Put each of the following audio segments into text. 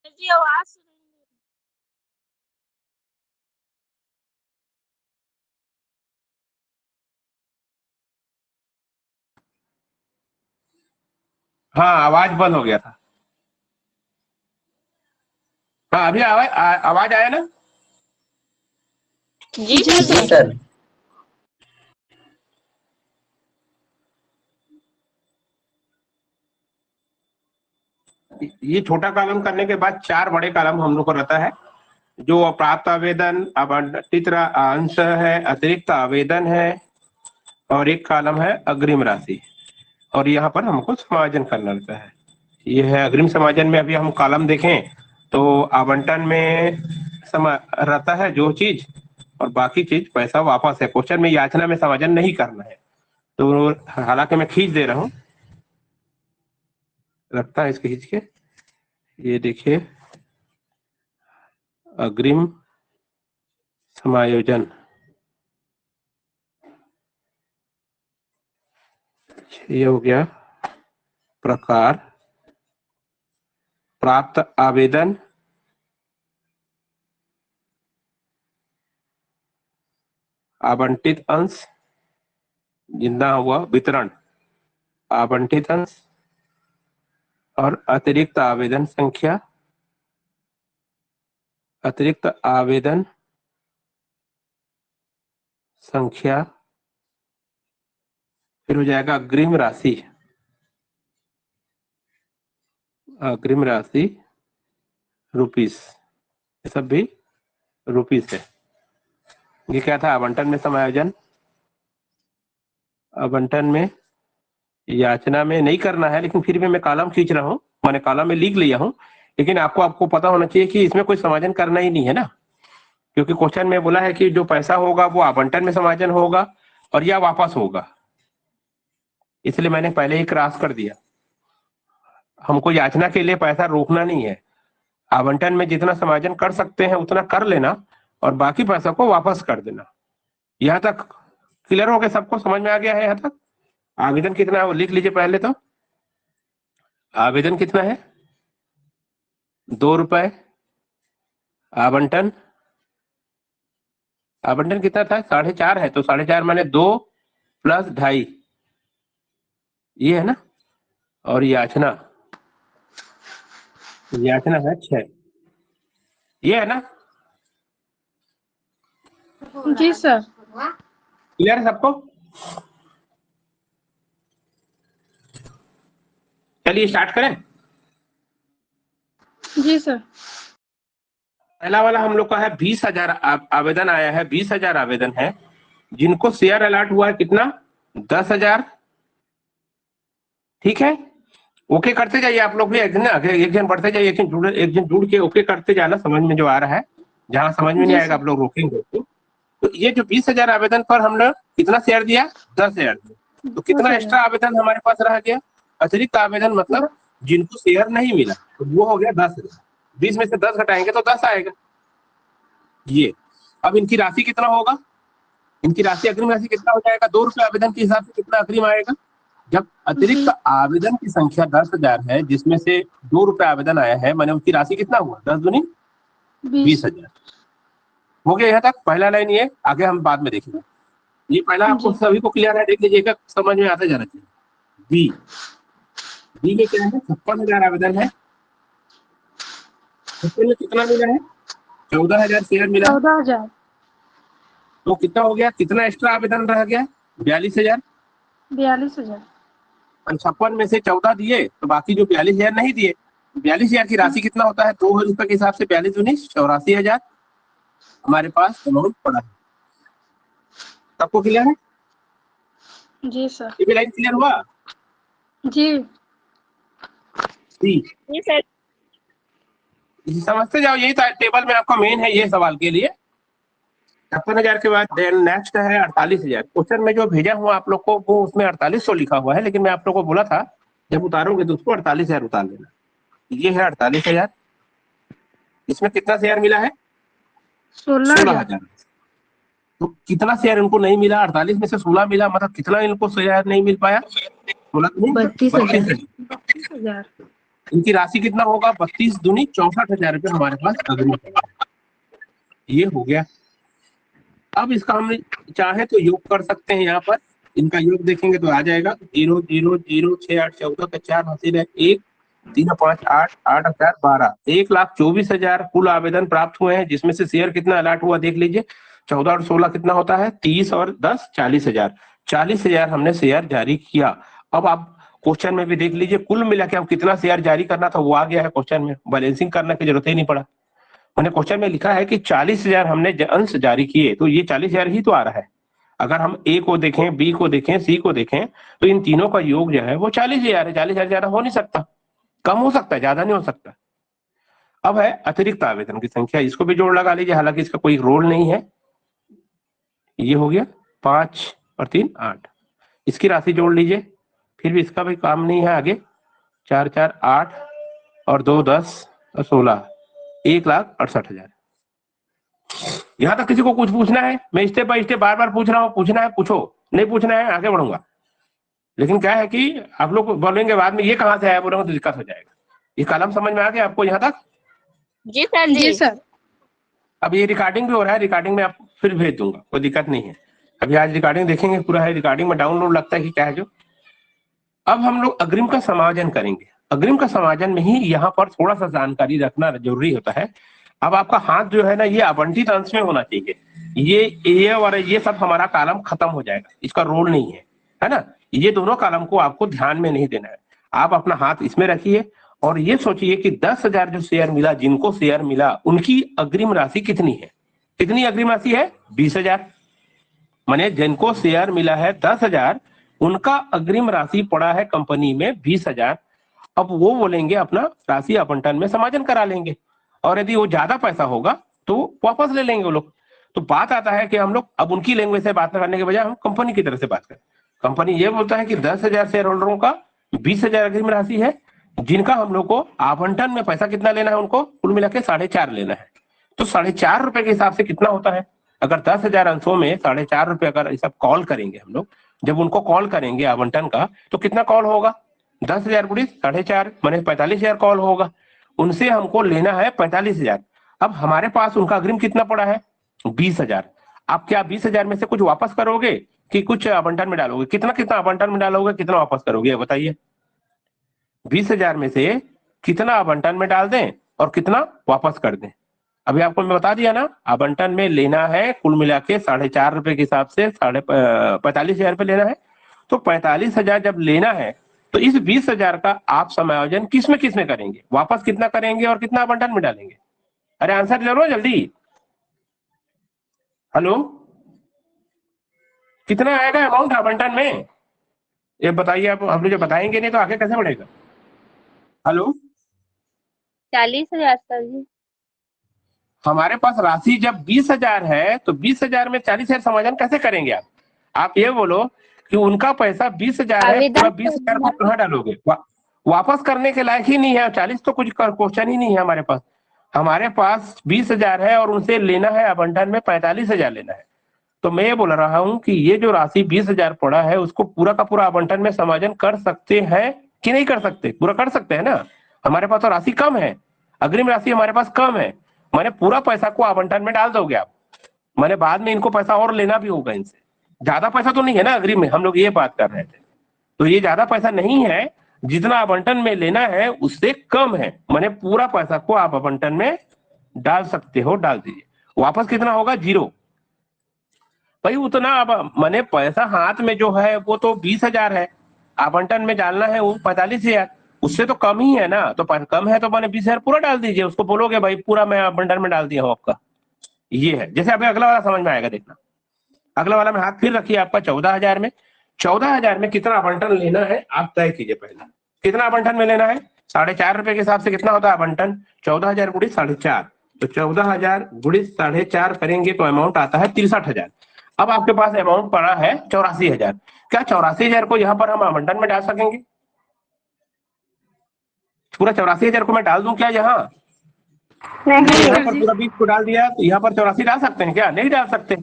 जी आवाज सुन रही है। हाँ, आवाज बंद हो गया था। हाँ, अभी आवाज आया ना? जी जी सर। सर। ये छोटा कॉलम करने के बाद 4 बड़े कॉलम हम लोग को रहता है, जो प्राप्त आवेदन, आवंटित अंश है, अतिरिक्त आवेदन है, और एक कॉलम है अग्रिम राशि। और यहाँ पर हमको समायोजन करना रहता है। ये है अग्रिम समायोजन में। अभी हम कॉलम देखें तो आवंटन में समा रहता है जो चीज, और बाकी चीज पैसा वापस है। क्वेश्चन में याचना में समायोजन नहीं करना है, तो हालांकि मैं खींच दे रहा हूँ, रखता है इसके खींच के। ये देखिए, अग्रिम समायोजन। ये हो गया प्रकार, प्राप्त आवेदन, आवंटित अंश, जितना हुआ वितरण, आवंटित अंश, और अतिरिक्त आवेदन संख्या, अतिरिक्त आवेदन संख्या, फिर हो जाएगा अग्रिम राशि। अग्रिम राशि रुपीस, ये सब भी रुपीस है। ये क्या था? आवंटन में समायोजन। आवंटन में याचना में नहीं करना है, लेकिन फिर भी मैं कॉलम खींच रहा हूँ, मैंने कॉलम में लिख लिया हूँ। लेकिन आपको पता होना चाहिए कि इसमें कोई समायोजन करना ही नहीं है ना, क्योंकि क्वेश्चन में बोला है कि जो पैसा होगा वो आवंटन में समायोजन होगा और या वापस होगा, इसलिए मैंने पहले ही क्रॉस कर दिया। हमको याचना के लिए पैसा रोकना नहीं है। आवंटन में जितना समायोजन कर सकते हैं उतना कर लेना, और बाकी पैसा को वापस कर देना। यहाँ तक क्लियर हो गया? सबको समझ में आ गया है यहाँ तक? आवेदन कितना है वो लिख लीजिए पहले तो। आवेदन कितना है? 2 रुपए। आवंटन, आवंटन कितना था? 4.5 है, तो 4.5 माने 2 + 2.5, ये है ना। और याचना, याचना है 6, ये है ना। जी सर। क्लियर है सबको? चलिए स्टार्ट करें। जी सर। पहला वाला हम लोग का है 20,000 आवेदन आया है। 20,000 आवेदन है, जिनको शेयर अलॉट हुआ है कितना? 10,000। ठीक है, ओके करते जाइए आप लोग भी। एक जन बढ़ते जाइए, एक जन जुड़ के ओके करते जाना, समझ में जो आ रहा है। जहां समझ में नहीं जी आएगा सर। आप लोग रोकेंगे। तो ये जो 20,000 आवेदन पर हमने कितना शेयर दिया? 10,000। तो कितना 10,000। एक्स्ट्रा आवेदन हमारे पास रह गया? अतिरिक्त आवेदन, मतलब जिनको शेयर नहीं मिला, तो वो हो गया 10,000। 20 में से 10 घटाएंगे तो 10 आएगा। ये अब इनकी राशि कितना होगा? इनकी राशि, अग्रिम राशि कितना हो जाएगा? 2 रुपए आवेदन के हिसाब से कितना अग्रिम आएगा? जब अतिरिक्त जी। आवेदन की संख्या 10,000 है, जिसमें से 2 रुपए आवेदन आया है, मैंने उसकी राशि कितना हुआ? 10 दूनी 20। 20,000। हो गया यहाँ तक? पहला लाइन ये, आगे हम बाद में देखेंगे। ये पहला आपको जी। सभी को क्लियर है? देख लीजिएगा, समझ में आता जाना चाहिए। बी, बी में क्या है? 56,000 आवेदन है। 56 में कितना मिला है? 14,000 शेयर मिला है। 14,000। तो कितना हो गया? कितना एक्स्ट्रा आवेदन रह गया? 42,000। 42,000। 56 में से 14 दिए, तो बाकी जो 42,000 नहीं दिए। 42,000 की राशि कितना होता है? 2 रुपए के हिसाब से 42 दूनी 84,000 हमारे पास अमाउंट पड़ा है। सबको क्लियर है? जी सर। ये भी लाइन क्लियर हुआ? जी। सी, जी सर। समझते जाओ। यही टेबल में आपका मेन है ये सवाल के लिए। 56,000 के बाद नेक्स्ट है 48,000। क्वेश्चन में जो भेजा हुआ आप लोग को, वो उसमें 4800 लिखा हुआ है, लेकिन मैं आप लोग को बोला था जब उतारोगे तो उसको 48,000 उतार लेना। ये है 48,000। इसमें कितना शेयर मिला है? 16,000। 16,000। तो कितना शेयर इनको नहीं मिला? 48 में से 16 मिला, मतलब कितना इनको शेयर नहीं मिल पाया? 16 नहीं, 32,000। 32,000। 32,000। इनकी राशि कितना होगा, 32 दूनी 64,000 रुपये हमारे पास अग्रिम पड़ा है। ये हो गया। अब इसका हम चाहे तो योग कर सकते हैं, यहाँ पर इनका योग देखेंगे तो आ जाएगा 0 0 0 6 8 14 का 4 हासिल है, 1 3 5 8 8 4 12, 1,24,000 कुल आवेदन प्राप्त हुए हैं, जिसमें से शेयर कितना अलॉट हुआ देख लीजिए, 14 और 16 कितना होता है, 30 और 10 40,000, 40,000 हमने शेयर जारी किया। अब आप क्वेश्चन में भी देख लीजिए, कुल मिला के अब कितना शेयर जारी करना था वो आ गया है क्वेश्चन में, बैलेंसिंग करने की जरूरत ही नहीं पड़ा। मैंने क्वेश्चन में लिखा है कि 40,000 हमने अंश जारी किए, तो ये 40,000 ही तो आ रहा है। अगर हम ए को देखें, बी को देखें, सी को देखें, तो इन तीनों का योग जो है वो 40,000 है। 40,000 ज्यादा हो नहीं सकता, कम हो सकता है, ज्यादा नहीं हो सकता। अब है अतिरिक्त आवेदन की संख्या, इसको भी जोड़ लगा लीजिए, हालांकि इसका कोई रोल नहीं है। ये हो गया 5 और 3 8, इसकी राशि जोड़ लीजिए, फिर भी इसका भी काम नहीं है आगे। 4 4 8 और 2 10 और 16, 1,68,000। यहां तक किसी को कुछ पूछना है? मैं स्टेप बाय स्टेप बार बार पूछ रहा हूँ, पूछना है पूछो, नहीं पूछना है आगे बढ़ूंगा। लेकिन क्या है कि आप लोग बोलेंगे बाद में ये कहां से आया, बोलेंगे तो दिक्कत हो जाएगा। ये कॉलम समझ में आ गया आपको यहाँ तक? जी सर जी सर। अब ये रिकॉर्डिंग भी हो रहा है, रिकॉर्डिंग में आपको फिर भेज दूंगा, कोई दिक्कत नहीं है। अभी आज रिकॉर्डिंग देखेंगे पूरा है, रिकॉर्डिंग में डाउनलोड लगता है कि क्या है जो। अब हम लोग अग्रिम का समायोजन करेंगे। अग्रिम का समायोजन में ही यहाँ पर थोड़ा सा जानकारी रखना जरूरी होता है। अब आपका हाथ जो है ना, ये आवंटित अंश में होना चाहिए। ये और ये सब हमारा कॉलम खत्म हो जाएगा, इसका रोल नहीं है ना। ये दोनों कॉलम को आपको ध्यान में नहीं देना है। आप अपना हाथ इसमें रखिए और ये सोचिए कि 10,000 जो शेयर मिला, जिनको शेयर मिला उनकी अग्रिम राशि कितनी है। कितनी अग्रिम राशि है? 20,000। माने जिनको शेयर मिला है 10,000, उनका अग्रिम राशि पड़ा है कंपनी में 20,000। अब वो बोलेंगे अपना राशि आवंटन में समायोजन करा लेंगे, और यदि वो ज्यादा पैसा होगा तो वापस ले लेंगे वो लोग। तो बात आता है कि हम लोग अब उनकी लैंग्वेज से बात करने के बजाय हम कंपनी की तरफ से बात करें। कंपनी ये बोलता है कि 10,000 शेयर होल्डरों का 20,000 अग्रिम राशि है, जिनका हम लोग को आवंटन में पैसा कितना लेना है, उनको कुल मिला के 4.5 लेना है। तो 4.5 रुपए के हिसाब से कितना होता है, अगर 10,000 अंशों में 4.5 रुपए अगर सब कॉल करेंगे हम लोग, जब उनको कॉल करेंगे आवंटन का, तो कितना कॉल होगा? 10,000 गुड़ी 4.5 माने 45,000 कॉल होगा। उनसे हमको लेना है 45,000। अब हमारे पास उनका अग्रिम कितना पड़ा है? 20,000। आप क्या 20,000 में से कुछ वापस करोगे कि कुछ आवंटन में डालोगे? कितना कितना आवंटन में डालोगे, कितना वापस करोगे बताइए? 20,000 में से कितना आवंटन में डाल दें और कितना वापस कर दें? अभी आपको मैं बता दिया ना, आवंटन में लेना है कुल मिला के 4.5 रुपए के हिसाब से 45,000 रुपए लेना है। तो 45,000 जब लेना है तो इस 20,000 का आप समायोजन किस में करेंगे, वापस कितना करेंगे और कितना आवंटन में डालेंगे? अरे आंसर जरूर जल्दी। हेलो, कितना आएगा अमाउंट आवंटन में, ये बताइए। आप हम लोग जो बताएंगे नहीं तो आगे कैसे बढ़ेगा? हेलो, 40,000 सर जी। हमारे पास राशि जब 20,000 है तो 20,000 में 40,000 समायोजन कैसे करेंगे आप ये बोलो कि उनका पैसा 20,000 है, पूरा 20,000 को कहाँ डालोगे? वापस करने के लायक ही नहीं है। 40 तो कुछ क्वेश्चन ही नहीं है हमारे पास। हमारे पास 20,000 है और उनसे लेना है आवंटन में 45,000 लेना है। तो मैं ये बोल रहा हूं कि ये जो राशि 20,000 पड़ा है, उसको पूरा का पूरा आवंटन में समायोजन कर सकते हैं कि नहीं कर सकते? पूरा कर सकते हैं ना। हमारे पास तो राशि कम है, अग्रिम राशि हमारे पास कम है। मैंने पूरा पैसा को आवंटन में डाल दोगे आप, मैंने बाद में इनको पैसा और लेना भी होगा इनसे। ज्यादा पैसा तो नहीं है ना अग्रिम में, हम लोग ये बात कर रहे थे। तो ये ज्यादा पैसा नहीं है, जितना आवंटन में लेना है उससे कम है। मैंने पूरा पैसा को आप आवंटन में डाल सकते हो, डाल दीजिए। वापस कितना होगा? 0। भाई उतना अब मैंने पैसा हाथ में जो है वो तो 20,000 है, आवंटन में डालना है वो 45,000, उससे तो कम ही है ना। तो कम है तो मैंने 20,000 पूरा डाल दीजिए। उसको बोलोगे भाई पूरा मैं आवंटन में डाल दिया हूँ आपका। ये है। जैसे अभी अगला वाला समझ में आएगा, देखना। अगला वाला में हाथ फिर रखिए आपका 14,000 में। 14,000 में कितना आवंटन लेना है आप तय कीजिए पहले। कितना आवंटन में लेना है? 4.5 रुपए के हिसाब से कितना होता है आवंटन? 14,000 गुड़ी 4.5। तो 14,000 गुड़ी 4.5 करेंगे तो अमाउंट आता है 63,000। अब आपके पास अमाउंट पड़ा है 84,000। क्या 84,000 को यहाँ पर हम आवंटन में डाल सकेंगे? पूरा 84,000 को मैं डाल दूं क्या यहाँ? नहीं यहाँ पर पूरा 20 को डाल दिया तो यहाँ पर 84 डाल सकते हैं क्या? नहीं डाल सकते।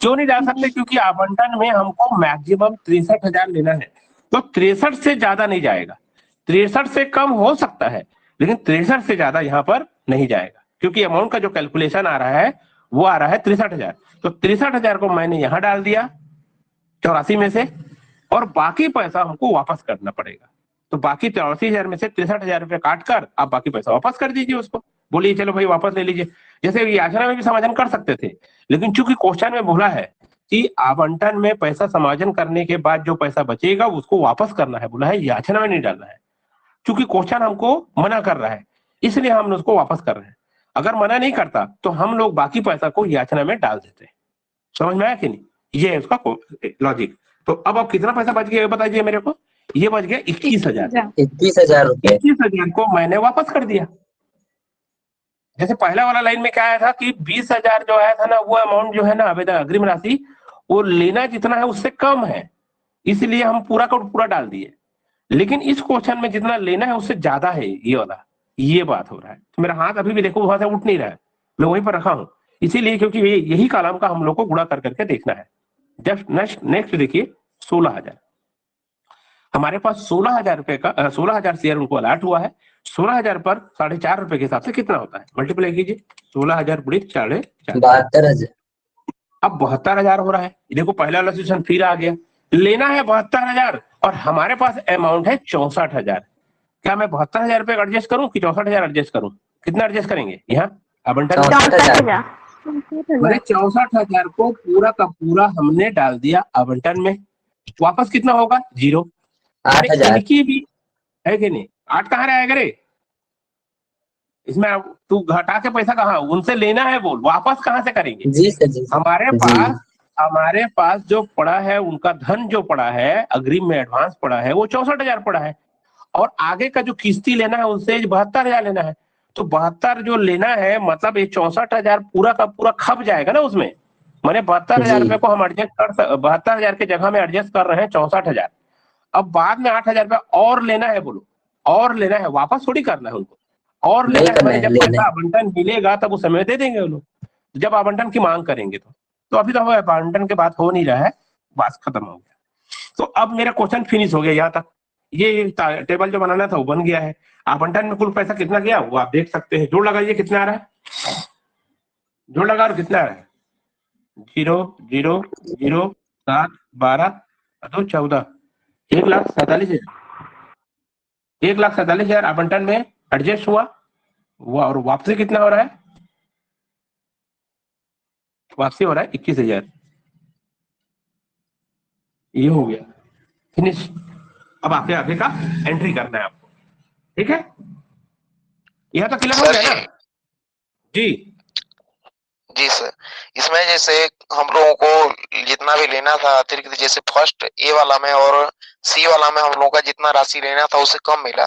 क्यों नहीं डाल सकते? क्योंकि आवंटन में हमको मैक्सिमम 63,000 लेना है, तो 63 से ज्यादा नहीं जाएगा। 63 से कम हो सकता है, लेकिन 63 से ज्यादा यहाँ पर नहीं जाएगा, क्योंकि अमाउंट का जो कैलकुलेशन आ रहा है वो आ रहा है 63,000। तो 63,000 को मैंने यहां डाल दिया 84 में से, और बाकी पैसा हमको वापस करना पड़ेगा। तो बाकी 84,000 में से 63,000 रुपये काट कर आप बाकी पैसा वापस कर दीजिए उसको, बोलिए चलो भाई वापस ले लीजिए। जैसे याचना में भी समाधान कर सकते थे, लेकिन चूंकि क्वेश्चन में बोला है कि आवंटन में पैसा समायोजन करने के बाद जो पैसा बचेगा उसको वापस करना है, बोला है याचना में नहीं डालना है। चूंकि क्वेश्चन हमको मना कर रहा है, इसलिए हम उसको वापस कर रहे हैं। अगर मना नहीं करता तो हम लोग बाकी पैसा को याचना में डाल देते हैं। समझ में आया कि नहीं? ये है उसका लॉजिक। तो अब कितना पैसा बच गया बताइए मेरे को। ये बच गया 21,000। 21,000 रुपए। 21,000 को मैंने वापस कर दिया। जैसे पहला वाला लाइन में क्या आया था कि 20,000 जो आया था ना, वो अमाउंट जो है ना आवेदन अग्रिम राशि, वो लेना जितना है उससे कम है, इसलिए हम पूरा का पूरा डाल दिए। लेकिन इस क्वेश्चन में जितना लेना है उससे ज्यादा है, ये वाला, ये बात हो रहा है। तो मेरा हाथ अभी भी देखो वहां से उठ नहीं रहा है, मैं वहीं पर रखा हूं, इसीलिए क्योंकि यही कॉलम का हम लोग को गुणा कर करके देखना है। जस्ट नेक्स्ट देखिए 16,000। हमारे पास 16,000 रुपए का 16,000 शेयर उनको अलॉट हुआ है। 16,000 पर 4.5 रुपए के हिसाब से कितना होता है, मल्टीप्लाई कीजिए 16,000 गुणित 4.5, 72,000। अब 72,000 हो रहा है। देखो पहला वाला सिचुएशन फिर आ गया, लेना है 72,000 और हमारे पास अमाउंट है 64,000। क्या मैं 72,000 रुपए एडजस्ट करूं कि 64,000 एडजस्ट करूं? कितना एडजस्ट करेंगे यहाँ आवंटन? 64,000। मैंने 64,000 को पूरा का पूरा हमने डाल दिया आवंटन में। वापस कितना होगा? 0। 8,000। इनकी भी है कि नहीं? 8 कहाँ रहेगा रे इसमें? तू घटा के पैसा कहाँ उनसे लेना है, बोल वापस कहाँ से करेंगे? जी सर, जी सर। हमारे पास जो पड़ा है, उनका धन जो पड़ा है अग्रिम में एडवांस पड़ा है वो 64,000 पड़ा है, और आगे का जो किस्ती लेना है उनसे 72,000 लेना है। तो 72 जो लेना है, मतलब ये 64,000 पूरा का पूरा खप जाएगा ना उसमें। मैंने 72,000 रुपए को हम एडजस्ट कर 72,000 के जगह में एडजस्ट कर रहे हैं 64,000। अब बाद में 8,000 रुपया और लेना है, बोलो और लेना है, वापस थोड़ी करना है उनको, और लेना है। मैंने जब पैसा आवंटन मिलेगा तब उस समय दे देंगे वो लोग, जब आवंटन की मांग करेंगे। तो अभी तो आवंटन के बात हो नहीं रहा है, बात खत्म हो गया। तो अब मेरा क्वेश्चन फिनिश हो गया यहाँ तक। ये टेबल जो बनाना था वो बन गया है। आवंटन में कुल पैसा कितना गया वो आप देख सकते हैं। जोड़ लगाइए कितना आ रहा है, जोड़ लगा और कितना आ रहा है? 0 0 0 7 12 2 14, 1,47,000। 1,47,000 आवंटन में एडजस्ट हुआ वो, और वापसी कितना हो रहा है? वापसी हो रहा है 21,000। ये हो गया फिनिश। अब आगे आगे का एंट्री करना है आपको, ठीक है? यह तो क्लियर हो गया ना? जी जी सर, इसमें जैसे हम लोगों को जितना भी लेना था अतिरिक्त, जैसे फर्स्ट ए वाला में और सी वाला में हम लोगों का जितना राशि लेना था उससे कम मिला,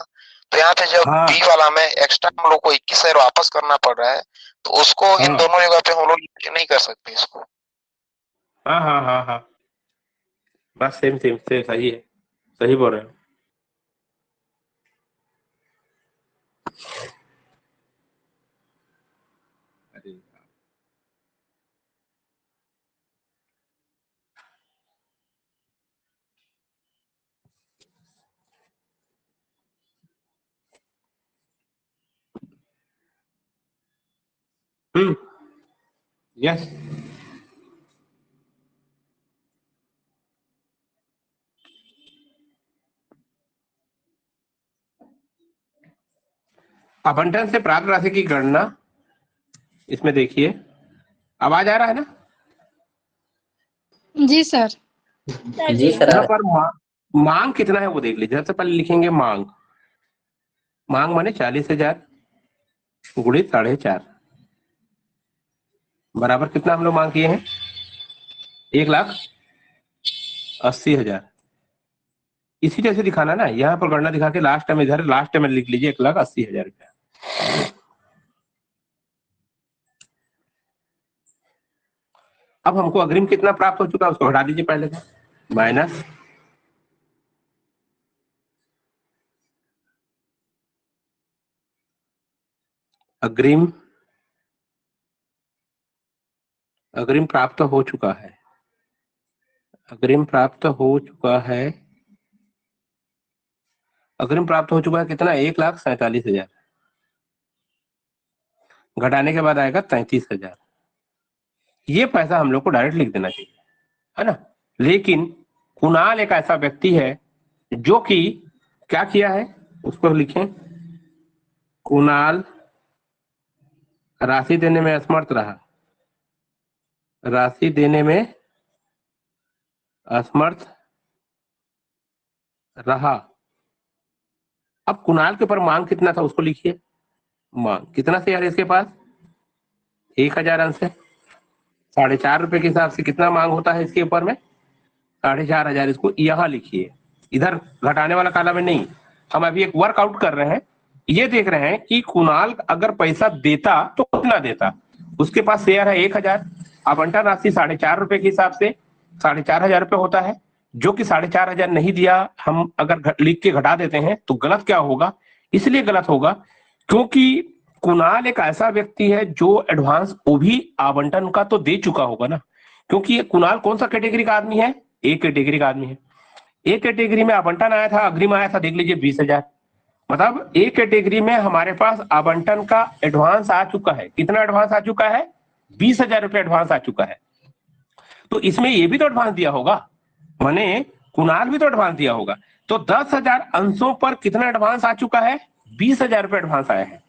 तो यहाँ पे जब बी वाला में एक्स्ट्रा हम लोग को 21,000 वापस करना पड़ रहा है, तो उसको इन दोनों जगह पे हम लोग नहीं कर सकते इसको। हाँ, बस सेम सही है, सही बोल रहे हो। यस, आवंटन से प्राप्त राशि की गणना इसमें देखिए। आवाज आ रहा है ना? जी सर। जी सर। यहाँ पर मांग कितना है वो देख लीजिए। सबसे पहले लिखेंगे मांग। मांग माने 40,000 गुणित 4.5 बराबर कितना हम लोग मांग किए हैं? 1,80,000। इसी जैसे दिखाना ना, यहाँ पर गणना दिखा के लास्ट में इधर लास्ट में लिख लीजिए 1,80,000 रुपया। अब हमको अग्रिम कितना प्राप्त हो चुका है उसको हटा दीजिए पहले का, माइनस अग्रिम। अग्रिम प्राप्त हो चुका है, अग्रिम प्राप्त हो चुका है। अग्रिम प्राप्त हो चुका है कितना, 1,47,000। घटाने के बाद आएगा 33,000। ये पैसा हम लोग को डायरेक्ट लिख देना चाहिए, है ना। लेकिन कुणाल एक ऐसा व्यक्ति है जो कि क्या किया है, उसको लिखें, कुणाल राशि देने में असमर्थ रहा, राशि देने में असमर्थ रहा। अब कुणाल के ऊपर मांग कितना था उसको लिखिए। मांग कितना से यार इसके पास, 1,000 अंश है। 4.5 रुपए के हिसाब से कितना मांग होता है इसके ऊपर में, 4,500। इसको यहाँ लिखिए, इधर घटाने वाला कालम में नहीं। हम अभी एक वर्कआउट कर रहे हैं, ये देख रहे हैं कि कुणाल अगर पैसा देता तो कितना देता। उसके पास शेयर है 1,000, आवंटन राशि 4.5 रुपए के हिसाब से 4,500 रुपए होता है, जो कि 4,500 नहीं दिया। हम अगर लिख के घटा देते हैं तो गलत क्या होगा, इसलिए गलत होगा क्योंकि कुणाल एक ऐसा व्यक्ति है जो एडवांस वो भी आवंटन का तो दे चुका होगा ना, क्योंकि ये कुणाल कौन सा कैटेगरी का आदमी है, ए कैटेगरी का आदमी है। ए कैटेगरी में आवंटन आया था, अग्रिम आया था, देख लीजिए 20,000। मतलब ए कैटेगरी में हमारे पास आवंटन का एडवांस आ चुका है। कितना एडवांस आ चुका है, 20,000 रुपए एडवांस आ चुका है। तो इसमें ये भी तो एडवांस दिया होगा, माने कुणाल भी तो एडवांस दिया होगा। तो 10,000 अंशों पर कितना एडवांस आ चुका है, 20,000 रुपए एडवांस आया है।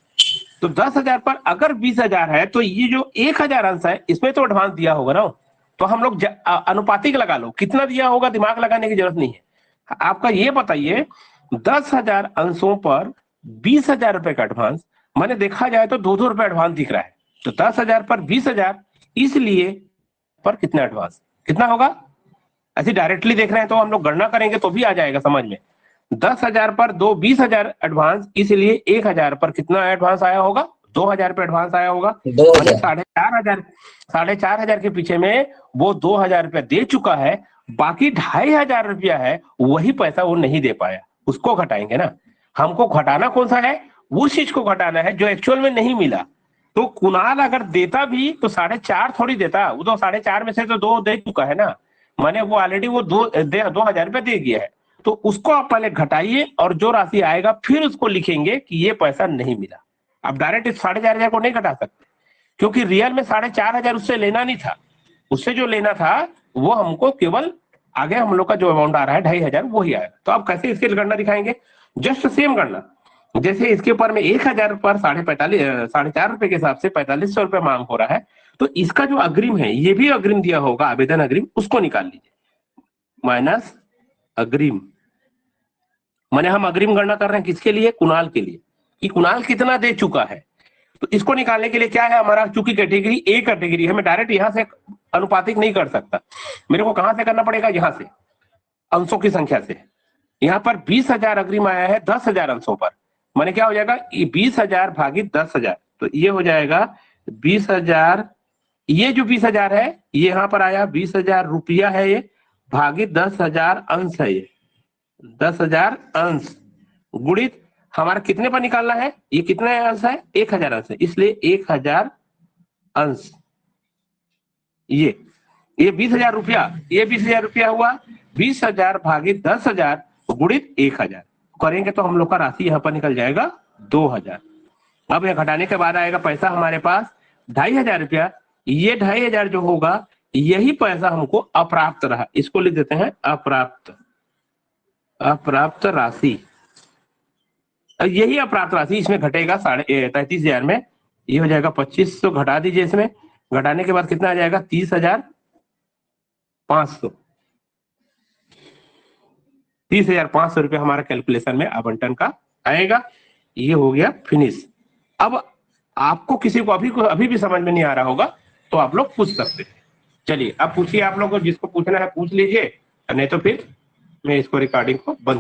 तो 10,000 पर अगर 20,000 है तो ये जो 1,000 अंश है इसमें तो एडवांस दिया होगा ना। तो हम लोग अनुपातिक लगा लो, कितना दिया होगा दिमाग लगाने की जरूरत नहीं है। आपका ये बताइए 10,000 अंशों पर 20,000 रुपए का एडवांस, मैंने देखा जाए तो 2-2 रुपए एडवांस दिख रहा है। तो 10,000 पर 20,000, इसलिए पर कितना एडवांस कितना होगा, ऐसे डायरेक्टली देख रहे हैं तो हम लोग गणना करेंगे तो भी आ जाएगा समझ में। 10,000 पर 20,000 एडवांस, इसलिए 1,000 पर कितना एडवांस आया होगा, 2,000 रुपए एडवांस आया होगा। 4,500 के पीछे में वो 2,000 रुपया दे चुका है, बाकी 2,500 रुपया है, वही पैसा वो नहीं दे पाया, उसको घटाएंगे ना। हमको घटाना कौन सा है, उस चीज को घटाना है जो एक्चुअल में नहीं मिला। तो कुणाल अगर देता भी तो 4.5 थोड़ी देता, वो तो 4.5 में से तो 2 दे चुका है ना, माने वो ऑलरेडी वो 2,000 रुपया दे दिया है। तो उसको आप पहले घटाइए और जो राशि आएगा फिर उसको लिखेंगे कि ये पैसा नहीं मिला। आप डायरेक्ट इस 4,500 को नहीं घटा सकते, क्योंकि रियल में 4,500 उससे लेना नहीं था। उससे जो लेना था वो हमको केवल आगे हम लोग का जो अमाउंट आ रहा है 2,500 वही आएगा। तो आप कैसे इसकी गणना दिखाएंगे, जस्ट सेम गणना, जैसे इसके ऊपर में 1,000 पर 4.5 रुपए के हिसाब से 4,500 रुपए मांग हो रहा है। तो इसका जो अग्रिम है, ये भी अग्रिम दिया होगा, आवेदन अग्रिम, उसको निकाल लीजिए, माइनस अग्रिम। माने हम अग्रिम गणना कर रहे हैं किसके लिए, कुणाल के लिए, कि कुणाल कितना दे चुका है। तो इसको निकालने के लिए क्या है हमारा, चूंकि कैटेगरी ए कैटेगरी है, मैं डायरेक्ट यहां से अनुपातिक नहीं कर सकता, मेरे को कहां से करना पड़ेगा, यहां से अंशों की संख्या से। यहाँ पर 20,000 अग्रिम आया है 10,000 अंशों पर, माने क्या हो जाएगा, 20,000 भागी 10,000, तो ये हो जाएगा 20,000। ये जो 20,000 है ये यहाँ पर आया 20,000 रुपया है, ये भागी 10,000 अंश है, ये 10,000 अंश गुणित हमारा कितने पर निकालना है, ये कितने अंश है, 1,000 अंश है, इसलिए 1,000 अंश। ये 20,000 रुपया, ये 20,000 रुपया हुआ, 20,000 भागी 10,000 गुणित 1,000 करेंगे तो हम लोग का राशि यहाँ पर निकल जाएगा 2,000। अब यह घटाने के बाद आएगा पैसा हमारे पास 2,500 रुपया। ये 2,500 जो होगा यही पैसा हमको अप्राप्त रहा, इसको लिख देते हैं अप्राप्त, अप्राप्त राशि। यही अप्राप्त राशि इसमें घटेगा 33,000 में, ये हो जाएगा 2500, घटा दीजिए इसमें, घटाने के बाद कितना आ जाएगा 30,500। 30,500 रुपये हमारा कैलकुलेशन में आवंटन का आएगा। ये हो गया फिनिश। अब आपको किसी को अभी भी समझ में नहीं आ रहा होगा तो आप लोग पूछ सकते हैं। चलिए अब पूछिए, आप लोग को जिसको पूछना है पूछ लीजिए, नहीं तो फिर मैं इसको रिकॉर्डिंग को बंद